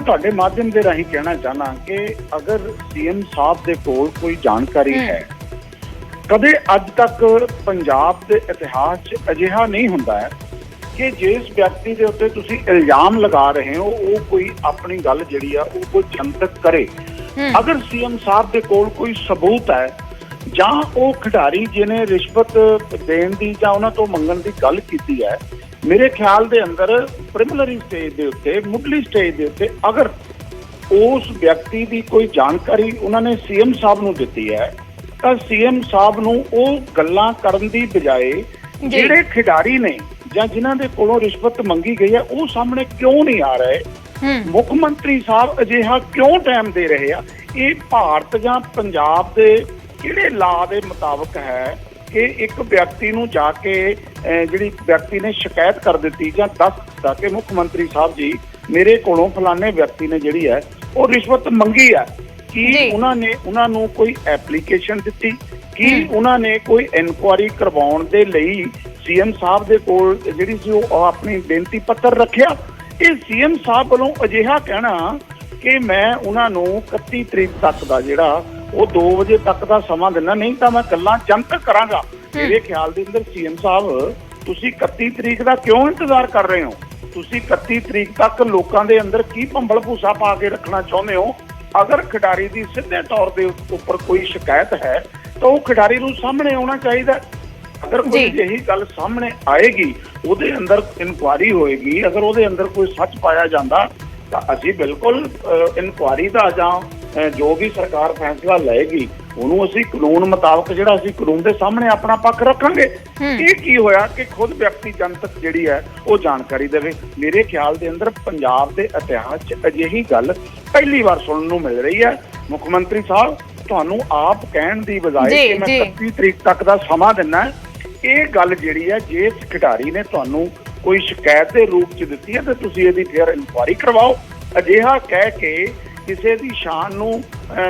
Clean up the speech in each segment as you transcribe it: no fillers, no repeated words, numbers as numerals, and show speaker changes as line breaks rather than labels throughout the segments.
ਤੁਹਾਡੇ ਮਾਧਿਅਮ ਦੇ ਰਾਹੀਂ ਕਹਿਣਾ ਚਾਹਨਾ ਕਿ ਅਗਰ ਸੀਐਮ ਸਾਹਿਬ ਦੇ ਕੋਲ ਕੋਈ ਜਾਣਕਾਰੀ ਹੈ, ਕਦੇ ਅੱਜ ਤੱਕ ਪੰਜਾਬ ਦੇ ਇਤਿਹਾਸ 'ਚ ਅਜਿਹਾ ਨਹੀਂ ਹੁੰਦਾ ਹੈ ਕਿ ਜਿਸ ਵਿਅਕਤੀ ਦੇ ਉੱਤੇ ਤੁਸੀਂ ਇਲਜ਼ਾਮ ਲਗਾ ਰਹੇ ਹੋ ਉਹ ਕੋਈ ਆਪਣੀ ਗੱਲ ਜਿਹੜੀ ਆ ਉਹ ਕੋਈ ਜਨਤਕ ਕਰੇ। ਅਗਰ ਸੀਐਮ ਸਾਹਿਬ ਦੇ ਕੋਲ ਕੋਈ ਸਬੂਤ ਹੈ ਜਾਂ ਉਹ ਖਿਡਾਰੀ ਜਿਹਨੇ ਰਿਸ਼ਵਤ ਦੇਣ ਦੀ ਜਾਂ ਉਹਨਾਂ ਤੋਂ ਮੰਗਣ ਦੀ ਗੱਲ ਕੀਤੀ ਹੈ, ਮੇਰੇ ਖਿਆਲ ਦੇ ਅੰਦਰ ਪ੍ਰੀਲਿਮਿਨਰੀ ਸਟੇਜ ਦੇ ਉੱਤੇ, ਮੁੱਢਲੀ ਸਟੇਜ ਦੇ ਉੱਤੇ ਅਗਰ ਉਸ ਵਿਅਕਤੀ ਦੀ ਕੋਈ ਜਾਣਕਾਰੀ ਉਹਨਾਂ ਨੇ ਸੀਐਮ ਸਾਹਿਬ ਨੂੰ ਦਿੱਤੀ ਹੈ ਤਾਂ ਸੀਐਮ ਸਾਹਿਬ ਨੂੰ ਉਹ ਗੱਲਾਂ ਕਰਨ ਦੀ ਬਜਾਏ ਜਿਹੜੇ ਖਿਡਾਰੀ ਨੇ ਜਾਂ ਜਿਨ੍ਹਾਂ ਦੇ ਕੋਲੋਂ ਰਿਸ਼ਵਤ ਮੰਗੀ ਗਈ ਹੈ ਉਹ ਸਾਹਮਣੇ ਕਿਉਂ ਨਹੀਂ ਆ ਰਹੇ? ਮੁੱਖ ਮੰਤਰੀ ਸਾਹਿਬ ਅਜਿਹਾ ਕਿਉਂ ਟਾਈਮ ਦੇ ਰਹੇ ਆ? ਇਹ ਭਾਰਤ ਜਾਂ ਪੰਜਾਬ ਦੇ ਕਿਹੜੇ ਲਾਅ ਦੇ ਮੁਤਾਬਕ ਹੈ ਕਿ ਇੱਕ ਵਿਅਕਤੀ ਨੂੰ ਜਾ ਕੇ ਜਿਹੜੀ ਵਿਅਕਤੀ ਨੇ ਸ਼ਿਕਾਇਤ ਕਰ ਦਿੱਤੀ ਜਾਂ ਦੱਸ ਦਿੱਤਾ ਕਿ ਮੁੱਖ ਮੰਤਰੀ ਸਾਹਿਬ ਜੀ ਮੇਰੇ ਕੋਲੋਂ ਫਲਾਣੇ ਵਿਅਕਤੀ ਨੇ ਜਿਹੜੀ ਹੈ ਉਹ ਰਿਸ਼ਵਤ ਮੰਗੀ ਹੈ, ਕੀ ਉਹਨਾਂ ਨੂੰ ਕੋਈ ਐਪਲੀਕੇਸ਼ਨ ਦਿੱਤੀ? ਕੀ ਉਹਨਾਂ ਨੇ ਕੋਈ ਇਨਕੁਆਇਰੀ ਕਰਵਾਉਣ ਦੇ ਲਈ ਸੀਐਮ ਸਾਹਿਬ ਦੇ ਕੋਲ ਜਿਹੜੀ ਸੀ ਉਹ ਆਪਣੀ ਬੇਨਤੀ ਪੱਤਰ ਰੱਖਿਆ? ਇਹ ਸੀਐਮ ਸਾਹਿਬ ਵੱਲੋਂ ਅਜਿਹਾ ਕਹਿਣਾ ਕਿ ਮੈਂ ਉਹਨਾਂ ਨੂੰ 31 ਤਰੀਕ ਤੱਕ ਦਾ ਜਿਹੜਾ ਉਹ 2 ਵਜੇ ਤੱਕ ਦਾ ਸਮਾਂ ਦਿੰਦਾ, ਨਹੀਂ ਤਾਂ ਮੈਂ ਗੱਲਾਂ ਜਨਤਕ ਕਰਾਂਗਾ। ਮੇਰੇ ਖਿਆਲ ਦੇ ਅੰਦਰ ਸੀਐਮ ਸਾਹਿਬ ਤੁਸੀਂ 31 ਤਰੀਕ ਦਾ ਕਿਉਂ ਇੰਤਜ਼ਾਰ ਕਰ ਰਹੇ ਹੋ? ਤੁਸੀਂ 31 ਤਰੀਕ ਤੱਕ ਲੋਕਾਂ ਦੇ ਅੰਦਰ ਕੀ ਭੰਬਲ ਭੂਸਾ ਪਾ ਕੇ ਰੱਖਣਾ ਚਾਹੁੰਦੇ ਹੋ? ਅਗਰ ਖਿਡਾਰੀ ਦੀ ਸਿੱਧੇ ਤੌਰ ਦੇ ਉੱਪਰ ਕੋਈ ਸ਼ਿਕਾਇਤ ਹੈ ਤਾਂ ਉਹ ਖਿਡਾਰੀ ਨੂੰ ਸਾਹਮਣੇ ਆਉਣਾ ਚਾਹੀਦਾ। ਅਗਰ ਕੋਈ ਅਜਿਹੀ ਗੱਲ ਸਾਹਮਣੇ ਆਏਗੀ, ਉਹਦੇ ਅੰਦਰ ਇਨਕੁਆਇਰੀ ਹੋਏਗੀ, ਅਗਰ ਉਹਦੇ ਅੰਦਰ ਕੋਈ ਸੱਚ ਪਾਇਆ ਜਾਂਦਾ ਤਾਂ ਅਸੀਂ ਬਿਲਕੁਲ ਇਨਕੁਆਇਰੀ ਦਾ ਜਾਂ ਜੋ ਵੀ ਸਰਕਾਰ ਫੈਸਲਾ ਲਏਗੀ ਉਹਨੂੰ ਅਸੀਂ ਕਾਨੂੰਨ ਮੁਤਾਬਕ ਜਿਹੜਾ ਅਸੀਂ ਕਾਨੂੰਨ ਦੇ ਸਾਹਮਣੇ ਆਪਣਾ ਪੱਖ ਰੱਖਾਂਗੇ। ਇਹ ਕੀ ਹੋਇਆ ਕਿ ਖੁਦ ਵਿਅਕਤੀ ਜਨਤਕ ਜਿਹੜੀ ਹੈ ਉਹ ਜਾਣਕਾਰੀ ਦੇਵੇ? ਮੇਰੇ ਖਿਆਲ ਦੇ ਅੰਦਰ ਪੰਜਾਬ ਦੇ ਇਤਿਹਾਸ 'ਚ ਅਜਿਹੀ ਗੱਲ ਪਹਿਲੀ ਵਾਰ ਸੁਣਨ ਨੂੰ ਮਿਲ ਰਹੀ ਹੈ। ਮੁੱਖ ਮੰਤਰੀ ਸਾਹਿਬ ਤੁਹਾਨੂੰ ਆਪ ਕਹਿਣ ਦੀ ਬਜਾਏ ਕਿ ਮੈਂ 31 ਤਰੀਕ ਤੱਕ ਦਾ ਸਮਾਂ ਦਿੰਦਾ, ਇਹ ਗੱਲ ਜਿਹੜੀ ਹੈ ਜੇ ਖਿਡਾਰੀ ਨੇ ਤੁਹਾਨੂੰ ਕੋਈ ਸ਼ਿਕਾਇਤ ਦੇ ਰੂਪ 'ਚ ਦਿੱਤੀ ਹੈ ਤਾਂ ਤੁਸੀਂ ਇਹਦੀ ਫਿਰ ਇਨਕੁਆਇਰੀ ਕਰਵਾਓ। ਅਜਿਹਾ ਕਹਿ ਕੇ ਕਿਸੇ ਦੀ ਸ਼ਾਨ ਨੂੰ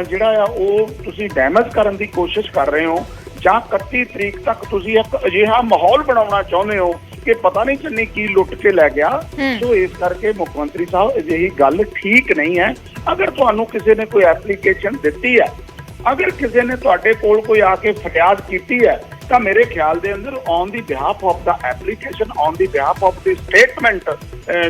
ਜਿਹੜਾ ਆ ਉਹ ਤੁਸੀਂ ਡੈਮੇਜ ਕਰਨ ਦੀ ਕੋਸ਼ਿਸ਼ ਕਰ ਰਹੇ ਹੋ ਜਾਂ 31 ਤਰੀਕ ਤੱਕ ਤੁਸੀਂ ਇੱਕ ਅਜਿਹਾ ਮਾਹੌਲ ਬਣਾਉਣਾ ਚਾਹੁੰਦੇ ਹੋ ਕਿ ਪਤਾ ਨਹੀਂ ਚੰਨੀ ਕੀ ਲੁੱਟ ਕੇ ਲੈ ਗਿਆ। ਸੋ ਇਸ ਕਰਕੇ ਮੁੱਖ ਮੰਤਰੀ ਸਾਹਿਬ ਅਜਿਹੀ ਗੱਲ ਠੀਕ ਨਹੀਂ ਹੈ। ਅਗਰ ਤੁਹਾਨੂੰ ਕਿਸੇ ਨੇ ਕੋਈ ਐਪਲੀਕੇਸ਼ਨ ਦਿੱਤੀ ਹੈ, ਅਗਰ ਕਿਸੇ ਨੇ ਤੁਹਾਡੇ ਕੋਲ ਕੋਈ ਆ ਕੇ ਫਰਿਆਦ ਕੀਤੀ ਹੈ ਤਾਂ ਮੇਰੇ ਖਿਆਲ ਦੇ ਅੰਦਰ on the behalf of the application, on the behalf of the statement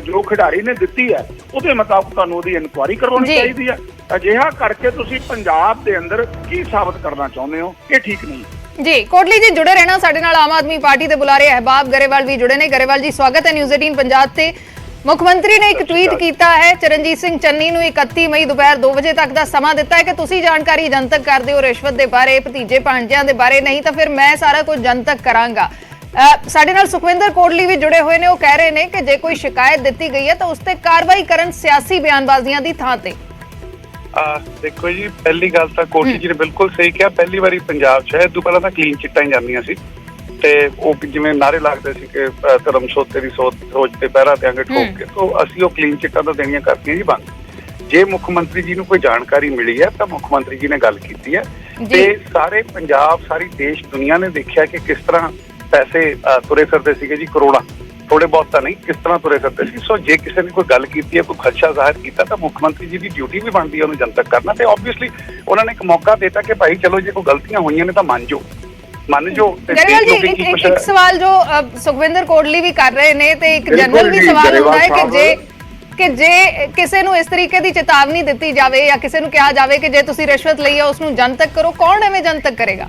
ਜੋ ਖਿਡਾਰੀ ਨੇ ਦਿੱਤੀ ਹੈ ਉਹਦੇ ਮੁਤਾਬਕ ਤੁਹਾਨੂੰ ਉਹਦੀ ਇਨਕੁਆਇਰੀ ਕਰਵਾਉਣੀ ਚਾਹੀਦੀ ਹੈ। ਅਜਿਹਾ ਕਰਕੇ ਤੁਸੀਂ ਪੰਜਾਬ ਦੇ ਅੰਦਰ ਕੀ ਸਾਬਤ ਕਰਨਾ ਚਾਹੁੰਦੇ ਹੋ? ਇਹ ਠੀਕ ਨਹੀਂ
ਜੀ। ਕੋਟਲੀ ਜੀ ਜੁੜੇ ਰਹਿਣਾ ਸਾਡੇ ਨਾਲ। ਆਮ ਆਦਮੀ ਪਾਰਟੀ ਦੇ ਬੁਲਾਰੇ ਅਹਿਬਾਬ ਗਰੇਵਾਲ ਵੀ ਜੁੜੇ ਨੇ। ਗਰੇਵਾਲ ਜੀ ਸਵਾਗਤ ਹੈ ਨਿਊਜ਼ 18 ਪੰਜਾਬ ਤੇ। ਮੁੱਖ ਮੰਤਰੀ ਨੇ ਇੱਕ ਟਵੀਟ ਕੀਤਾ ਹੈ, ਚਰਨਜੀਤ ਸਿੰਘ ਚੰਨੀ ਨੂੰ 31 ਮਈ ਦੁਪਹਿਰ 2 ਵਜੇ ਤੱਕ ਦਾ ਸਮਾਂ ਦਿੱਤਾ ਹੈ ਕਿ ਤੁਸੀਂ ਜਾਣਕਾਰੀ ਜਨਤਕ ਕਰ ਦਿਓ ਰਿਸ਼ਵਤ ਦੇ ਬਾਰੇ, ਭਤੀਜੇ ਭਾਂਜਿਆਂ ਦੇ ਬਾਰੇ, ਨਹੀਂ ਤਾਂ ਫਿਰ ਮੈਂ ਸਾਰਾ ਕੁਝ ਜਨਤਕ ਕਰਾਂਗਾ। ਸਾਡੇ ਨਾਲ ਸੁਖਵਿੰਦਰ ਕੋਟਲੀ ਵੀ ਜੁੜੇ ਹੋਏ ਨੇ। ਉਹ ਕਹਿ ਰਹੇ ਨੇ ਕਿ ਜੇ ਕੋਈ ਸ਼ਿਕਾਇਤ ਦਿੱਤੀ ਗਈ ਹੈ ਤਾਂ ਉਸ ਤੇ ਕਾਰਵਾਈ ਕਰਨ ਸਿਆਸੀ ਬਿਆਨਬਾਜ਼ੀਆਂ ਦੀ ਥਾਂ ਤੇ।
ਦੇਖੋ ਜੀ, ਪਹਿਲੀ ਗੱਲ ਤਾਂ ਕੋਟਲੀ ਜੀ ਨੇ ਬਿਲਕੁਲ ਸਹੀ ਕਿਹਾ। ਪਹਿਲੀ ਵਾਰੀ ਪੰਜਾਬ 'ਚ ਇਹ ਤੋਂ ਪਹਿਲਾਂ ਤਾਂ ਕਲੀਨ ਚਿੱਟਾਂ ਹੀ ਜਾਂਦੀਆਂ ਸੀ ਤੇ ਉਹ ਜਿਵੇਂ ਨਾਰੇ ਲੱਗਦੇ ਸੀ ਕਿ ਧਰਮ ਸੋਤੇ ਦੀ ਸੋਚ ਤੇ ਪਹਿਰਾ ਦਿਆਂਗੇ ਠੋਕ ਕੇ, ਤੋਂ ਅਸੀਂ ਉਹ ਕਲੀਨ ਚਿੱਟਾਂ ਤਾਂ ਦੇਣੀਆਂ ਕਰਤੀਆਂ ਜੀ ਬੰਦ। ਜੇ ਮੁੱਖ ਮੰਤਰੀ ਜੀ ਨੂੰ ਕੋਈ ਜਾਣਕਾਰੀ ਮਿਲੀ ਹੈ ਤਾਂ ਮੁੱਖ ਮੰਤਰੀ ਜੀ ਨੇ ਗੱਲ ਕੀਤੀ ਹੈ ਤੇ ਸਾਰੇ ਪੰਜਾਬ, ਸਾਰੀ ਦੇਸ਼ ਦੁਨੀਆ ਨੇ ਦੇਖਿਆ ਕਿ ਕਿਸ ਤਰ੍ਹਾਂ ਪੈਸੇ ਤੁਰੇ ਫਿਰਦੇ ਸੀਗੇ ਜੀ, ਕਰੋੜਾਂ, ਥੋੜੇ ਬਹੁਤ ਤਾਂ ਨਹੀਂ, ਕਿਸ ਤਰ੍ਹਾਂ ਤੁਰੇ ਫਿਰਦੇ ਸੀ। ਸੋ ਜੇ ਕਿਸੇ ਨੇ ਕੋਈ ਗੱਲ ਕੀਤੀ ਹੈ, ਕੋਈ ਖਦਸ਼ਾ ਜ਼ਾਹਿਰ ਕੀਤਾ ਤਾਂ ਮੁੱਖ ਮੰਤਰੀ ਜੀ ਦੀ ਡਿਊਟੀ ਵੀ ਬਣਦੀ ਹੈ ਉਹਨੂੰ ਜਨਤਕ ਕਰਨਾ। ਤੇ ਆਬਵੀਅਸਲੀ ਉਹਨਾਂ ਨੇ ਇੱਕ ਮੌਕਾ ਦਿੱਤਾ ਕਿ ਭਾਈ ਚਲੋ ਜੇ ਕੋਈ ਗਲਤੀਆਂ ਹੋਈਆਂ ਨੇ ਤਾਂ ਮੰਨ ਜੋ।
ਗਰੇਵਾਲ ਜੀ ਇੱਕ ਸਵਾਲ ਜੋ ਸੁਖਵਿੰਦਰ ਕੋਟਲੀ ਵੀ ਕਰ ਰਹੇ ਨੇ ਤੇ ਇੱਕ ਜਨਰਲ ਵੀ ਸਵਾਲ ਹੁੰਦਾ ਹੈ ਕਿ ਜੇ ਕਿਸੇ ਨੂੰ ਇਸ ਤਰੀਕੇ ਦੀ ਚੇਤਾਵਨੀ ਦਿੱਤੀ ਜਾਵੇ ਜਾਂ ਕਿਸੇ ਨੂੰ ਕਿਹਾ ਜਾਵੇ ਕਿ ਜੇ ਤੁਸੀਂ ਰਿਸ਼ਵਤ ਲਈ ਹੈ ਉਸ ਨੂੰ ਜਨਤਕ ਕਰੋ, ਕੌਣ ਐਵੇਂ ਜਨਤਕ ਕਰੇਗਾ?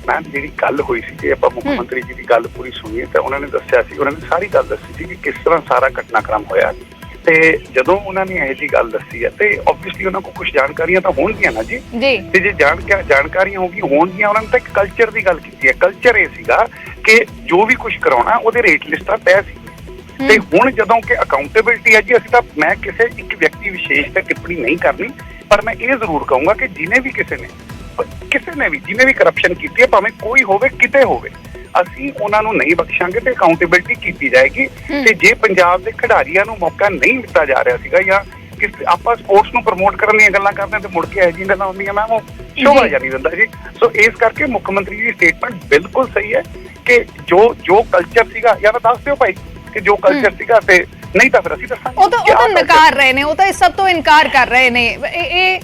ਮੈਮ ਜਿਹੜੀ ਗੱਲ ਹੋਈ ਸੀ, ਜੇ ਆਪਾਂ ਮੁੱਖ ਮੰਤਰੀ ਜੀ ਦੀ ਗੱਲ ਪੂਰੀ ਸੁਣੀਏ ਤਾਂ ਉਹਨਾਂ ਨੇ ਦੱਸਿਆ ਸੀ, ਉਹਨਾਂ ਨੇ ਸਾਰੀ ਗੱਲ ਦੱਸੀ ਸੀ ਕਿ ਕਿਸ ਤਰ੍ਹਾਂ ਸਾਰਾ ਘਟਨਾਕ੍ਰਮ ਹੋਇਆ। ਤੇ ਜਦੋਂ ਉਹਨਾਂ ਨੇ ਇਹੋ ਜਿਹੀ ਗੱਲ ਦੱਸੀ ਹੈ ਤੇ ਆਬਵੀਅਸਲੀ ਉਹਨਾਂ ਕੋਲ ਕੁਝ ਜਾਣਕਾਰੀਆਂ ਤਾਂ ਹੋਣਗੀਆਂ ਨਾ ਜੀ। ਤੇ ਜੇ ਜਾਣਕਾਰੀਆਂ ਹੋਣਗੀਆਂ, ਉਹਨਾਂ ਨੇ ਤਾਂ ਇੱਕ ਕਲਚਰ ਦੀ ਗੱਲ ਕੀਤੀ ਹੈ। ਕਲਚਰ ਇਹ ਸੀਗਾ ਕਿ ਜੋ ਵੀ ਕੁਝ ਕਰਾਉਣਾ ਉਹਦੇ ਰੇਟ ਲਿਸਟਾਂ ਤੈਅ ਸੀ। ਤੇ ਹੁਣ ਜਦੋਂ ਕਿ ਅਕਾਊਂਟੇਬਿਲਟੀ ਹੈ ਜੀ, ਅਸੀਂ ਤਾਂ ਮੈਂ ਕਿਸੇ ਇੱਕ ਵਿਅਕਤੀ ਵਿਸ਼ੇਸ਼ ਤੇ ਟਿੱਪਣੀ ਨਹੀਂ ਕਰਨੀ, ਪਰ ਮੈਂ ਇਹ ਜ਼ਰੂਰ ਕਹੂੰਗਾ ਕਿ ਜਿਹਨੇ ਵੀ ਕਰਪਸ਼ਨ ਕੀਤੀ ਹੈ, ਭਾਵੇਂ ਕੋਈ ਹੋਵੇ ਕਿਤੇ ਹੋਵੇ, ਅਸੀਂ ਉਹਨਾਂ ਨੂੰ ਨਹੀਂ ਬਖਸ਼ਾਂਗੇ ਤੇ ਅਕਾਊਂਟੇਬਿਲਟੀ ਕੀਤੀ ਜਾਏਗੀ। ਤੇ ਜੇ ਪੰਜਾਬ ਦੇ ਖਿਡਾਰੀਆਂ ਨੂੰ ਮੌਕਾ ਨਹੀਂ ਦਿੱਤਾ ਜਾ ਰਿਹਾ ਸੀਗਾ ਜਾਂ ਆਪਾਂ ਸਪੋਰਟਸ ਨੂੰ ਪ੍ਰਮੋਟ ਕਰਨ ਦੀਆਂ ਗੱਲਾਂ ਕਰਦੇ ਤੇ ਮੁੜ ਕੇ ਇਹੋ ਜਿਹੀਆਂ ਗੱਲਾਂ ਹੁੰਦੀਆਂ ਮੈਮ, ਉਹ ਸ਼ੋਭਾ ਨਹੀਂ ਦਿੰਦਾ ਜੀ। ਸੋ ਇਸ ਕਰਕੇ ਮੁੱਖ ਮੰਤਰੀ ਦੀ ਸਟੇਟਮੈਂਟ ਬਿਲਕੁਲ ਸਹੀ ਹੈ ਕਿ ਜੋ ਕਲਚਰ ਸੀਗਾ, ਜਾਂ ਤਾਂ ਦੱਸ ਦਿਓ ਭਾਈ ਕਿ ਜੋ ਕਲਚਰ ਸੀਗਾ ਤੇ ਨਹੀਂ ਤਾਂ ਫਿਰ ਅਸੀਂ ਦੱਸਾਂਗੇ।
ਉਹ ਤਾਂ ਨਕਾਰ ਰਹੇ ਨੇ, ਉਹ ਤਾਂ ਇਸ ਸਭ ਤੋਂ ਇਨਕਾਰ ਕਰ ਰਹੇ ਨੇ। ਇਹ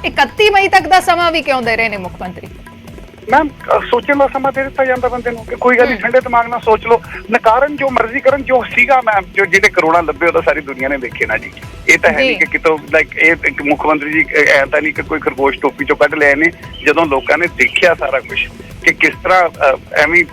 31 ਮਈ ਤੱਕ ਦਾ ਸਮਾਂ ਵੀ ਕਿਉਂ ਦੇ ਰਹੇ ਨੇ ਮੁੱਖ ਮੰਤਰੀ?
ਮੈਮ ਸੋਚਣ ਦਾ ਸਮਾਂ ਦੇ ਦਿੱਤਾ ਜਾਂਦਾ ਬੰਦੇ ਨੂੰ ਕਿ ਕੋਈ ਗੱਲ ਨਹੀਂ, ਠੰਡੇ ਦਿਮਾਗ ਨਾਲ ਸੋਚ ਲਓ, ਨਕਾਰਨ ਜੋ ਮਰਜ਼ੀ ਕਰਨ। ਜੋ ਸੀਗਾ ਮੈਮ, ਜੋ ਜਿਹੜੇ ਕਰੋੜਾਂ ਲੱਭੇ ਉਹ ਤਾਂ ਸਾਰੀ ਦੁਨੀਆ ਨੇ ਦੇਖੇ ਨਾ ਜੀ। ਇਹ ਤਾਂ ਹੈ ਨਹੀਂ ਕਿ ਕਿਤੋਂ ਲਾਈਕ ਇਹ ਇੱਕ ਮੁੱਖ ਮੰਤਰੀ ਜੀ ਐਂ ਤਾਂ ਨਹੀਂ ਕਿ ਕੋਈ ਖਰਗੋਸ਼ ਟੋਪੀ ਚੋਂ ਕੱਢ ਲਿਆ ਨੇ। ਜਦੋਂ ਲੋਕਾਂ ਨੇ ਦੇਖਿਆ ਸਾਰਾ ਕੁਝ ਕਿ ਕਿਸ ਤਰ੍ਹਾਂ ਐਵੇਂ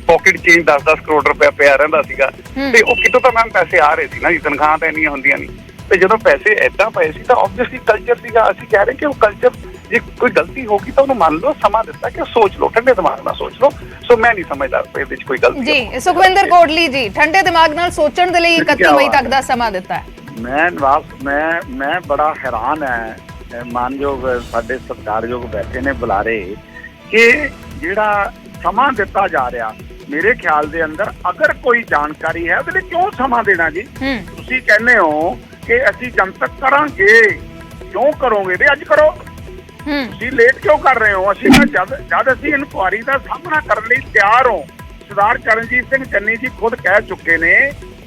ਪਾਕਟ ਚੇਂਜ 10-10 ਕਰੋੜ ਰੁਪਇਆ ਪਿਆ ਰਹਿੰਦਾ ਸੀਗਾ, ਤੇ ਉਹ ਕਿਤੋਂ ਤਾਂ ਮੈਮ ਪੈਸੇ ਆ ਰਹੇ ਸੀ ਨਾ ਜੀ, ਤਨਖਾਹਾਂ ਤਾਂ ਇੰਨੀਆਂ ਹੁੰਦੀਆਂ ਨਹੀਂ। ਤੇ ਜਦੋਂ ਪੈਸੇ ਏਦਾਂ ਪਏ ਸੀ ਤਾਂ ਆਬਵੀਅਸਲੀ ਕਲਚਰ ਸੀਗਾ। ਅਸੀਂ ਕਹਿ ਰਹੇ ਕਿ ਉਹ ਕਲਚਰ ਜੇ ਕੋਈ ਗਲਤੀ ਹੋ ਗਈ ਤਾਂ ਉਹਨੂੰ ਮੰਨ ਲਓ, ਸਮਾਂ ਦਿੱਤਾ ਕਿ ਸੋਚ ਲਓ, ਠੰਡੇ ਦਿਮਾਗ ਨਾਲ ਸੋਚ ਲਓ। ਸੋ ਮੈਂ ਨਹੀਂ ਸਮਝਦਾ ਇਹਦੇ ਵਿੱਚ ਕੋਈ ਗਲਤੀ
ਜੀ। ਸੁਖਵਿੰਦਰ ਕੋਟਲੀ ਜੀ, ਠੰਡੇ ਦਿਮਾਗ ਨਾਲ ਸੋਚਣ ਦੇ ਲਈ 31 ਮਈ ਤੱਕ ਦਾ ਸਮਾਂ ਦਿੱਤਾ ਹੈ।
ਮੈਂ ਬੜਾ ਹੈਰਾਨ ਹੈ ਮਾਨਯੋਗ ਸਾਡੇ ਸਤਿਕਾਰਯੋਗ ਬੈਠੇ ਨੇ ਬੁਲਾਰੇ ਕਿ ਜਿਹੜਾ ਸਮਾਂ ਦਿੱਤਾ ਜਾ ਰਿਹਾ, ਮੇਰੇ ਖਿਆਲ ਦੇ ਅੰਦਰ ਅਗਰ ਕੋਈ ਜਾਣਕਾਰੀ ਹੈ ਉਹਦੇ ਲਈ ਕਿਉਂ ਸਮਾਂ ਦੇਣਾ ਜੀ? ਤੁਸੀਂ ਕਹਿੰਦੇ ਹੋ ਕਿ ਅਸੀਂ ਜਨਤਕ ਕਰਾਂਗੇ, ਕਿਉਂ ਕਰੋਗੇ ਤੇ ਅੱਜ ਕਰੋ। ਤੁਸੀਂ ਲੇਟ ਕਿਉਂ ਕਰ ਰਹੇ ਹੋ? ਅਸੀਂ ਤਾਂ ਜਦ ਅਸੀਂ ਇਨਕੁਆਰੀ ਦਾ ਸਾਹਮਣਾ ਕਰਨ ਲਈ ਤਿਆਰ ਹੋ। ਸਰਦਾਰ ਚਰਨਜੀਤ ਸਿੰਘ ਚੰਨੀ ਜੀ ਖੁਦ ਕਹਿ ਚੁੱਕੇ ਨੇ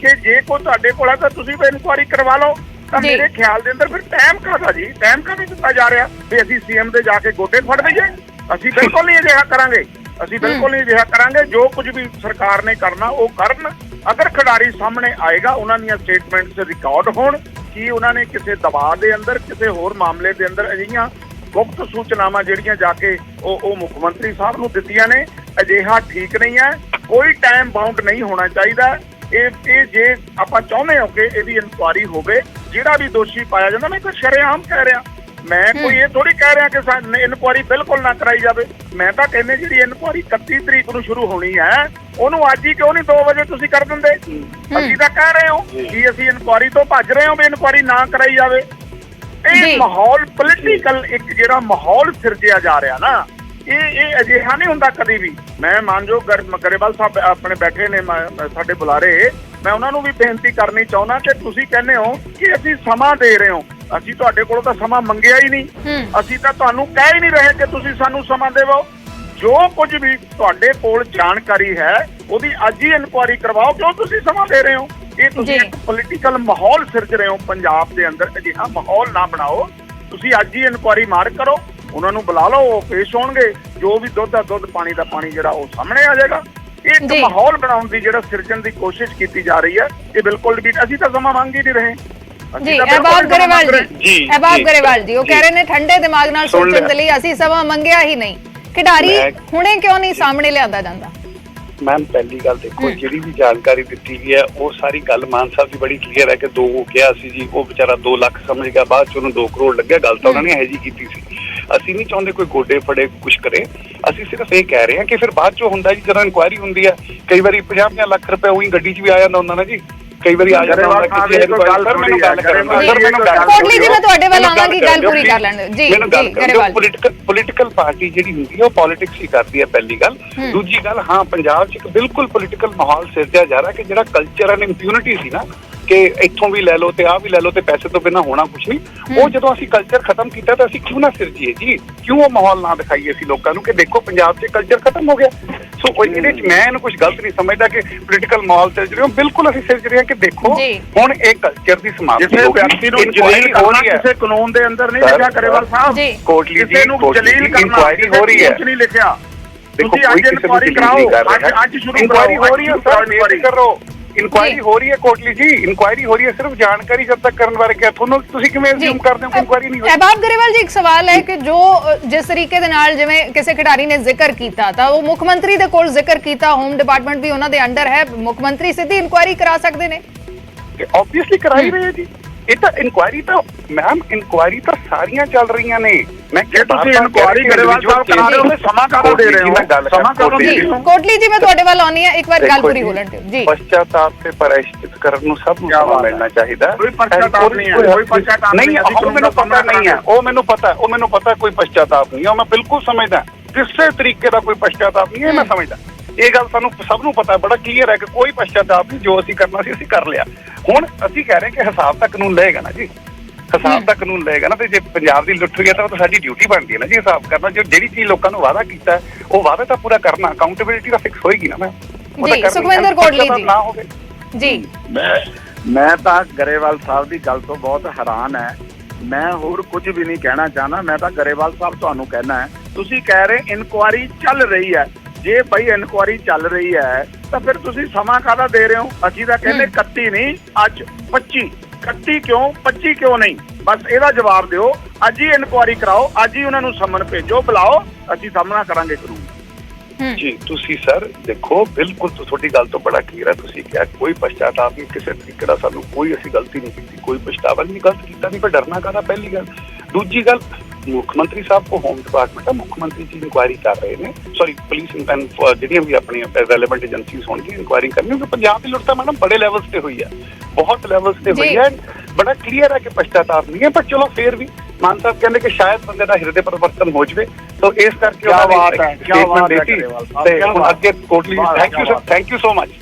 ਕਿ ਜੇ ਕੋਈ ਤੁਹਾਡੇ ਕੋਲ ਆ ਤਾਂ ਤੁਸੀਂ ਵੀ ਇਨਕੁਆਰੀ ਕਰਵਾ ਲਓ। ਤਾਂ ਮੇਰੇ ਖਿਆਲ ਦੇ ਅੰਦਰ ਫਿਰ ਟਾਈਮ ਕਾਹਦਾ ਜੀ? ਟਾਈਮ ਕਾਹਦਾ ਦਿੱਤਾ ਜਾ ਰਿਹਾ ਵੀ ਅਸੀਂ ਸੀਐਮ ਦੇ ਜਾ ਕੇ ਗੋਡੇ ਫੜ ਦਈਏ? ਅਸੀਂ ਬਿਲਕੁਲ ਨਹੀਂ ਅਜਿਹਾ ਕਰਾਂਗੇ। ਅਸੀਂ ਬਿਲਕੁਲ ਨਹੀਂ ਅਜਿਹਾ ਕਰਾਂਗੇ। ਜੋ ਕੁਝ ਵੀ ਸਰਕਾਰ ਨੇ ਕਰਨਾ ਉਹ ਕਰਨ। ਅਗਰ ਖਿਡਾਰੀ ਸਾਹਮਣੇ ਆਏਗਾ, ਉਹਨਾਂ ਦੀਆਂ ਸਟੇਟਮੈਂਟਸ ਰਿਕਾਰਡ ਹੋਣ ਕਿ ਉਹਨਾਂ ਨੇ ਕਿਸੇ ਦਬਾਅ ਦੇ ਅੰਦਰ, ਕਿਸੇ ਹੋਰ ਮਾਮਲੇ ਦੇ ਅੰਦਰ ਅਜਿਹੀਆਂ ਗੁਪਤ ਸੂਚਨਾਵਾਂ ਜਿਹੜੀਆਂ ਜਾ ਕੇ ਉਹ ਮੁੱਖ ਮੰਤਰੀ ਸਾਹਿਬ ਨੂੰ ਦਿੱਤੀਆਂ ਨੇ, ਅਜਿਹਾ ਠੀਕ ਨਹੀਂ ਹੈ। ਕੋਈ ਟਾਈਮ ਬਾਉਂਡ ਨਹੀਂ ਹੋਣਾ ਚਾਹੀਦਾ। ਇਹ ਜੇ ਆਪਾਂ ਚਾਹੁੰਦੇ ਹਾਂ ਕਿ ਇਹਦੀ ਇਨਕੁਆਰੀ ਹੋਵੇ, ਜਿਹੜਾ ਵੀ ਦੋਸ਼ੀ ਪਾਇਆ ਜਾਂਦਾ, ਮੈਂ ਤਾਂ ਸ਼ਰੇਆਮ ਕਹਿ ਰਿਹਾ, ਮੈਂ ਕੋਈ ਇਹ ਥੋੜੀ ਕਹਿ ਰਿਹਾ ਕਿ ਇਨਕੁਆਰੀ ਬਿਲਕੁਲ ਨਾ ਕਰਾਈ ਜਾਵੇ। ਮੈਂ ਤਾਂ ਕਹਿੰਦੇ ਜਿਹੜੀ ਇਨਕੁਆਰੀ 31 ਤਰੀਕ ਨੂੰ ਸ਼ੁਰੂ ਹੋਣੀ ਹੈ, ਉਹਨੂੰ ਅੱਜ ਹੀ ਕਿਉਂ ਨਹੀਂ 2 ਵਜੇ ਤੁਸੀਂ ਕਰ ਦਿੰਦੇ? ਅਸੀਂ ਤਾਂ ਕਹਿ ਰਹੇ ਹੋ ਕਿ ਅਸੀਂ ਇਨਕੁਆਰੀ ਤੋਂ ਭੱਜ ਰਹੇ ਹਾਂ ਵੀ ਇਨਕੁਆਰੀ ਨਾ ਕਰਾਈ ਜਾਵੇ। ਇਹ ਮਾਹੌਲ ਪੋਲੀਟੀਕਲ ਇੱਕ ਜਿਹੜਾ ਮਾਹੌਲ ਸਿਰਜਿਆ ਜਾ ਰਿਹਾ ਨਾ, ਇਹ ਅਜਿਹਾ ਨਹੀਂ ਹੁੰਦਾ ਕਦੀ ਵੀ। ਮੈਂ ਮਾਨਯੋਗ ਗਰੇਵਾਲ ਸਾਹਿਬ ਆਪਣੇ ਬੈਠੇ ਨੇ ਸਾਡੇ ਬੁਲਾਰੇ, ਮੈਂ ਉਹਨਾਂ ਨੂੰ ਵੀ ਬੇਨਤੀ ਕਰਨੀ ਚਾਹੁੰਦਾ ਕਿ ਤੁਸੀਂ ਕਹਿੰਦੇ ਹੋ ਕਿ ਅਸੀਂ ਸਮਾਂ ਦੇ ਰਹੇ ਹੋ, ਅਸੀਂ ਤੁਹਾਡੇ ਕੋਲੋਂ ਤਾਂ ਸਮਾਂ ਮੰਗਿਆ ਹੀ ਨਹੀਂ। ਅਸੀਂ ਤਾਂ ਤੁਹਾਨੂੰ ਕਹਿ ਹੀ ਨਹੀਂ ਰਹੇ ਕਿ ਤੁਸੀਂ ਸਾਨੂੰ ਸਮਾਂ ਦੇਵੋ। ਜੋ ਕੁਝ ਵੀ ਤੁਹਾਡੇ ਕੋਲ ਜਾਣਕਾਰੀ ਹੈ ਉਹਦੀ ਅੱਜ ਹੀ ਇਨਕੁਆਰੀ ਕਰਵਾਓ। ਕਿਉਂ ਤੁਸੀਂ ਸਮਾਂ ਦੇ ਰਹੇ ਹੋ? ਇਹ ਤੁਸੀਂ ਇੱਕ ਪੋਲੀਟੀਕਲ ਮਾਹੌਲ ਸਿਰਜ ਰਹੇ ਹੋ ਪੰਜਾਬ ਦੇ ਅੰਦਰ। ਅਜਿਹਾ ਮਾਹੌਲ ਨਾ ਬਣਾਓ। ਤੁਸੀਂ ਅੱਜ ਹੀ ਇਨਕੁਆਰੀ ਮਾਰ ਕਰੋ, ਉਹਨਾਂ ਨੂੰ ਬੁਲਾ ਲਓ, ਉਹ ਪੇਸ਼ ਹੋਣਗੇ। ਜੋ ਵੀ ਦੁੱਧ ਦਾ ਦੁੱਧ, ਪਾਣੀ ਦਾ ਪਾਣੀ ਜਿਹੜਾ ਉਹ ਸਾਹਮਣੇ ਆ ਜਾਏਗਾ। ਇਹ ਇੱਕ ਮਾਹੌਲ ਬਣਾਉਣ ਦੀ ਜਿਹੜਾ ਸਿਰਜਣ ਦੀ ਕੋਸ਼ਿਸ਼ ਕੀਤੀ ਜਾ ਰਹੀ ਹੈ, ਇਹ ਬਿਲਕੁਲ ਵੀ ਅਸੀਂ ਤਾਂ ਸਮਾਂ ਮੰਗ ਹੀ ਨਹੀਂ ਰਹੇ
ਜੀ। ਅਹਿਬਾਬ ਗਰੇਵਾਲ ਜੀ ਉਹ ਕਹਿ ਰਹੇ ਨੇ ਠੰਡੇ ਦਿਮਾਗ ਨਾਲ ਸੋਚਣ ਦੇ ਲਈ ਅਸੀਂ ਸਮਾਂ ਮੰਗਿਆ ਹੀ ਨਹੀਂ। ਖਿਡਾਰੀ ਹੁਣੇ ਕਿਉਂ ਨਹੀਂ ਸਾਹਮਣੇ ਲਿਆਂਦਾ ਜਾਂਦਾ?
ਮੈਮ ਪਹਿਲੀ ਗੱਲ ਦੇਖੋ, ਜਿਹੜੀ ਵੀ ਜਾਣਕਾਰੀ ਦਿੱਤੀ ਗਈ ਹੈ ਉਹ ਸਾਰੀ ਗੱਲ ਮਾਨ ਸਾਹਿਬ ਦੀ ਬੜੀ ਕਲੀਅਰ ਹੈ ਕਿ 2 ਕਿਹਾ ਸੀ ਜੀ, ਉਹ ਵਿਚਾਰਾ 2 ਲੱਖ ਸਮਝ ਗਿਆ, ਬਾਅਦ ਚ ਉਹਨੂੰ 2 ਕਰੋੜ ਲੱਗਿਆ। ਗੱਲ ਤਾਂ ਉਹਨਾਂ ਨੇ ਇਹੋ ਜਿਹੀ ਕੀਤੀ ਸੀ। ਅਸੀਂ ਨਹੀਂ ਚਾਹੁੰਦੇ ਕੋਈ ਗੋਡੇ ਫੜੇ ਕੁਛ ਕਰੇ। ਅਸੀਂ ਸਿਰਫ ਇਹ ਕਹਿ ਰਹੇ ਹਾਂ ਕਿ ਫਿਰ ਬਾਅਦ ਚੋਂ ਹੁੰਦਾ ਜੀ, ਜਦੋਂ ਇਨਕੁਆਇਰੀ ਹੁੰਦੀ ਹੈ, ਕਈ ਵਾਰੀ 50-50 ਲੱਖ ਰੁਪਏ ਉਹੀ ਗੱਡੀ 'ਚ ਵੀ ਆ ਜਾਂਦਾ ਹੁੰਦਾ ਨਾ ਜੀ। ਕਈ ਵਾਰੀ ਆ ਜਾਂਦਾ ਹੁੰਦਾ
ਕੋਟਲੀ ਜੀ, ਮੈਂ ਤੁਹਾਡੇ ਵੱਲ ਆਵਾਂਗੀ, ਗੱਲ ਪੂਰੀ ਕਰ ਲੈਣ ਦਿਓ ਜੀ। ਗਰੇਵਾਲ
ਪੋਲੀਟੀਕਲ ਪਾਰਟੀ ਜਿਹੜੀ ਹੁੰਦੀ ਹੈ ਉਹ ਪੋਲਿਟਿਕਸ ਹੀ ਕਰਦੀ ਹੈ, ਪਹਿਲੀ ਗੱਲ। ਦੂਜੀ ਗੱਲ, ਹਾਂ ਪੰਜਾਬ 'ਚ ਇੱਕ ਬਿਲਕੁਲ ਪੋਲੀਟੀਕਲ ਮਾਹੌਲ ਸਿਰਜਿਆ ਜਾ ਰਿਹਾ ਕਿ ਜਿਹੜਾ ਕਲਚਰ ਐਂਡ ਇੰਪਿਊਨਿਟੀ ਸੀ ਨਾ, ਕਿ ਇੱਥੋਂ ਵੀ ਲੈ ਲਓ ਤੇ ਆਹ ਵੀ ਲੈ ਲਓ ਤੇ ਪੈਸੇ ਤੋਂ ਬਿਨਾਂ ਹੋਣਾ ਕੁਛ ਨਹੀਂ, ਉਹ ਜਦੋਂ ਅਸੀਂ ਕਲਚਰ ਖਤਮ ਕੀਤਾ ਤਾਂ ਅਸੀਂ ਕਿਉਂ ਨਾ ਸਿਰਜੀਏ ਜੀ? ਕਿਉਂ ਉਹ ਮਾਹੌਲ ਨਾ ਦਿਖਾਈਏ ਅਸੀਂ ਲੋਕਾਂ ਨੂੰ ਕਿ ਦੇਖੋ ਪੰਜਾਬ 'ਚ ਕਲਚਰ ਖਤਮ ਹੋ ਗਿਆ? ਸੋ ਇਹਦੇ 'ਚ ਮੈਂ ਇਹਨੂੰ ਕੁਝ ਗਲਤ ਨਹੀਂ ਸਮਝਦਾ ਕਿ ਪੋਲੀਟੀਕਲ ਮਾਹੌਲ ਸਿਰਜ ਰਹੇ ਹੋ। ਬਿਲਕੁਲ ਅਸੀਂ ਸਿਰਜ ਰਹੇ ਹਾਂ ਕਿ ਦੇਖੋ ਹੁਣ ਇਹ ਕਲਚਰ ਦੀ ਸਮਾਪਤੀ ਹੋ ਗਈ। ਇਨਕੁਆਇਰੀ ਹੋ ਰਹੀ ਹੈ, ਕਿਸੇ ਕਾਨੂੰਨ ਦੇ ਅੰਦਰ ਨਹੀਂ ਲਿਖਿਆ ਗਰੇਵਾਲ ਸਾਹਿਬ। ਕੋਟਲੀ ਜੀ, ਇਨਕੁਆਇਰੀ ਹੋ ਰਹੀ ਹੈ, ਕੁਝ ਨਹੀਂ ਲਿਖਿਆ। ਦੇਖੋ ਅੱਜ ਇਨਕੁਆਇਰੀ ਕਰਾਓ, ਅੱਜ ਸ਼ੁਰੂ ਇਨਕੁਆਇਰੀ ਹੋ ਰਹੀ ਹੈ ਸਰ, ਵੇਟ ਕਰੋ। ਇਨਕੁਆਇਰੀ ਹੋ ਰਹੀ ਹੈ ਕੋਟਲੀ ਜੀ, ਇਨਕੁਆਇਰੀ ਹੋ ਰਹੀ ਹੈ। ਸਿਰਫ ਜਾਣਕਾਰੀ ਜਦ ਤੱਕ ਕਰਨ ਬਾਰੇ ਕਿਹਾ ਤੁਹਾਨੂੰ, ਤੁਸੀਂ ਕਿਵੇਂ ਅਸਿਊਮ ਕਰਦੇ ਹੋ ਕਿ ਇਨਕੁਆਇਰੀ ਨਹੀਂ ਹੋਈ?
ਅਹਿਬਾਬ ਗਰੇਵਾਲ ਜੀ, ਇੱਕ ਸਵਾਲ ਹੈ ਕਿ ਜੋ ਜਿਸ ਤਰੀਕੇ ਦੇ ਨਾਲ ਜਿਵੇਂ ਕਿਸੇ ਖਿਡਾਰੀ ਨੇ ਜ਼ਿਕਰ ਕੀਤਾ ਤਾਂ ਉਹ ਮੁੱਖ ਮੰਤਰੀ ਦੇ ਕੋਲ ਜ਼ਿਕਰ ਕੀਤਾ, ਹੋਮ ਡਿਪਾਰਟਮੈਂਟ ਵੀ ਉਹਨਾਂ ਦੇ ਅੰਡਰ ਹੈ, ਮੁੱਖ ਮੰਤਰੀ ਸਿੱਧੀ ਇਨਕੁਆਇਰੀ ਕਰਾ ਸਕਦੇ ਨੇ?
ਆਬਵੀਅਸਲੀ ਕਰਾਈ ਰਹੇ ਜੀ। ਇਹ ਤਾਂ ਇਨਕੁਆਇਰੀ ਤਾਂ ਮੈਮ, ਇਨਕੁਆਇਰੀ ਤਾਂ ਸਾਰੀਆਂ ਚੱਲ ਰਹੀਆਂ ਨੇ। ਮੈਂ ਕਿ ਤੁਸੀਂ ਇਨਕੁਆਇਰੀ ਗਰੇਵਾਲ ਸਾਹਿਬ ਕਰਾ ਰਹੇ ਹੋ, ਸਮਾਂ ਕਾਹਦੋਂ ਦੇ ਰਹੇ ਹੋ? ਸਮਾਂ ਕਾਹਦੋਂ ਦੇ ਰਹੇ ਹੋ?
ਕੋਟਲੀ ਜੀ, ਮੈਂ ਤੁਹਾਡੇ ਵੱਲ ਆਉਣੀ ਹੈ, ਇੱਕ ਵਾਰ ਗੱਲ ਪੂਰੀ ਹੋ ਲੈਣ ਦਿਓ ਜੀ।
ਪਛਤਾਤਾਪ ਤੇ ਪ੍ਰਾਇਸ਼ਚਿਤ ਕਰਨ ਨੂੰ ਸਭ ਨੂੰ ਸਮਾਂ ਮਿਲਣਾ ਚਾਹੀਦਾ।
ਕੋਈ ਪਛਤਾਤਾਪ ਨਹੀਂ ਹੈ, ਕੋਈ ਪਛਤਾਤਾਪ ਨਹੀਂ।
ਉਹ ਮੈਨੂੰ ਪਤਾ ਨਹੀਂ ਹੈ, ਉਹ ਮੈਨੂੰ ਪਤਾ ਕੋਈ ਪਛਤਾਤਾਪ ਨਹੀਂ ਹੈ। ਉਹ ਮੈਂ ਬਿਲਕੁਲ ਸਮਝਦਾ, ਕਿਸੇ ਤਰੀਕੇ ਦਾ ਕੋਈ ਪਛਤਾਤਾਪ ਨਹੀਂ ਹੈ, ਮੈਂ ਸਮਝਦਾ। ਇਹ ਗੱਲ ਸਾਨੂੰ ਸਭ ਨੂੰ ਪਤਾ, ਬੜਾ ਕਲੀਅਰ ਹੈ ਕਿ ਕੋਈ ਪਛਤਾਤਾਪ ਨਹੀਂ। ਜੋ ਅਸੀਂ ਕਰਨਾ ਸੀ ਅਸੀਂ ਕਰ ਲਿਆ। ਹੁਣ ਅਸੀਂ ਕਹਿ ਰਹੇ ਕਿ ਹਿਸਾਬ ਦਾ ਕਾਨੂੰਨ ਲਏਗਾ ਨਾ ਜੀ, ਹਿਸਾਬ ਦਾ ਕਾਨੂੰਨ ਲਏਗਾ ਨਾ। ਤੇ ਜੇ ਪੰਜਾਬ ਦੀ ਲੁੱਟ ਹੋਈ ਹੈ ਤਾਂ ਉਹ ਤਾਂ ਸਾਡੀ ਡਿਊਟੀ ਬਣਦੀ ਹੈ ਨਾ ਜੀ ਹਿਸਾਬ ਕਰਨਾ। ਜੋ ਜਿਹੜੀ ਚੀਜ਼ ਲੋਕਾਂ ਨੂੰ ਵਾਅਦਾ ਕੀਤਾ ਉਹ ਵਾਅਦਾ ਤਾਂ ਪੂਰਾ ਕਰਨਾ। ਅਕਾਊਂਟੇਬਿਲਿਟੀ ਤਾਂ ਫਿਕਸ ਹੋਏਗੀ ਨਾ। ਮੈਂ
ਸੁਖਵਿੰਦਰ ਕੋਟਲੀ ਜੀ ਨਾ ਹੋਵੇ ਜੀ।
ਮੈਂ ਤਾਂ ਗਰੇਵਾਲ ਸਾਹਿਬ ਦੀ ਗੱਲ ਤੋਂ ਬਹੁਤ ਹੈਰਾਨ ਹੈ। ਮੈਂ ਹੋਰ ਕੁਝ ਵੀ ਨਹੀਂ ਕਹਿਣਾ ਚਾਹਨਾ। ਮੈਂ ਤਾਂ ਗਰੇਵਾਲ ਸਾਹਿਬ ਤੁਹਾਨੂੰ ਕਹਿਣਾ ਹੈ, ਤੁਸੀਂ ਕਹਿ ਰਹੇ ਇਨਕੁਆਇਰੀ ਚੱਲ ਰਹੀ ਹੈ। ਜੇ ਭਾਈ ਇਨਕੁਆਇਰੀ ਚੱਲ ਰਹੀ ਹੈ ਤਾਂ ਫਿਰ ਤੁਸੀਂ ਸਮਾਂ ਕਾਹਦਾ ਦੇ ਰਹੇ ਹੋ? ਅਸੀਂ ਤਾਂ ਕਹਿੰਦੇ 31 ਨਹੀਂ, ਅੱਜ 25। 31 ਕਿਉਂ, 25 ਕਿਉਂ ਨਹੀਂ? ਬਸ ਇਹਦਾ ਜਵਾਬ ਦਿਓ। ਅੱਜ ਹੀ ਇਨਕੁਆਇਰੀ ਕਰਾਓ, ਅੱਜ ਹੀ ਉਹਨਾਂ ਨੂੰ ਸਮਨ ਭੇਜੋ, ਬੁਲਾਓ, ਅਸੀਂ ਸਾਹਮਣਾ ਕਰਾਂਗੇ ਕਾਨੂੰਨ।
ਜੀ ਤੁਸੀਂ ਸਰ ਦੇਖੋ, ਬਿਲਕੁਲ ਤੁਹਾਡੀ ਗੱਲ ਤੋਂ ਬੜਾ ਕਲੀਅਰ ਹੈ। ਤੁਸੀਂ ਕਿਹਾ ਕੋਈ ਪਛਤਾਵਾ ਨਹੀਂ, ਕਿਸੇ ਤਰੀਕੇ ਦਾ ਸਾਨੂੰ ਕੋਈ ਅਸੀਂ ਗਲਤੀ ਨਹੀਂ ਕੀਤੀ, ਕੋਈ ਪਛਤਾਵਾ ਨਹੀਂ, ਗਲਤ ਕੀਤਾ ਨਹੀਂ, ਪਰ ਡਰਨਾ ਕਾਹਦਾ? ਪਹਿਲੀ ਗੱਲ। ਦੂਜੀ ਗੱਲ, ਮੁੱਖ ਮੰਤਰੀ ਸਾਹਿਬ ਕੋ ਹੋਮ ਡਿਪਾਰਟਮੈਂਟ ਹੈ, ਮੁੱਖ ਮੰਤਰੀ ਜੀ ਇਨਕੁਆਇਰੀ ਕਰ ਰਹੇ ਨੇ। ਸੌਰੀ, ਪੁਲਿਸ ਇਨਵੈਨ ਜਿਹੜੀਆਂ ਵੀ ਆਪਣੀਆਂ ਰੈਲੇਵੈਂਟ ਏਜੰਸੀਜ਼ ਹੋਣਗੀਆਂ ਇਨਕੁਆਇਰੀ ਕਰਨੀ, ਕਿਉਂਕਿ ਪੰਜਾਬ ਦੀ ਲੁੱਟ ਤਾਂ ਮੈਡਮ ਬੜੇ ਲੈਵਲਸ ਤੇ ਹੋਈ ਹੈ, ਬਹੁਤ ਲੈਵਲਸ ਤੇ ਹੋਈ ਹੈ। ਬੜਾ ਕਲੀਅਰ ਹੈ ਕਿ ਪਛਤਾਵਾ ਨਹੀਂ ਹੈ, ਪਰ ਚਲੋ ਫੇਰ ਵੀ ਮਾਨ ਸਾਹਿਬ ਕਹਿੰਦੇ ਕਿ ਸ਼ਾਇਦ ਬੰਦੇ ਦਾ ਹਿਰਦੇ ਪਰਿਵਰਤਨ ਹੋ ਜਵੇ, ਤਾਂ ਇਸ ਕਰਕੇ ਉਹਨਾਂ ਨੇ ਸਟੇਟਮੈਂਟ ਦਿੱਤੀ ਤੇ ਹੁਣ ਅੱਗੇ Kotli. Thank you so much.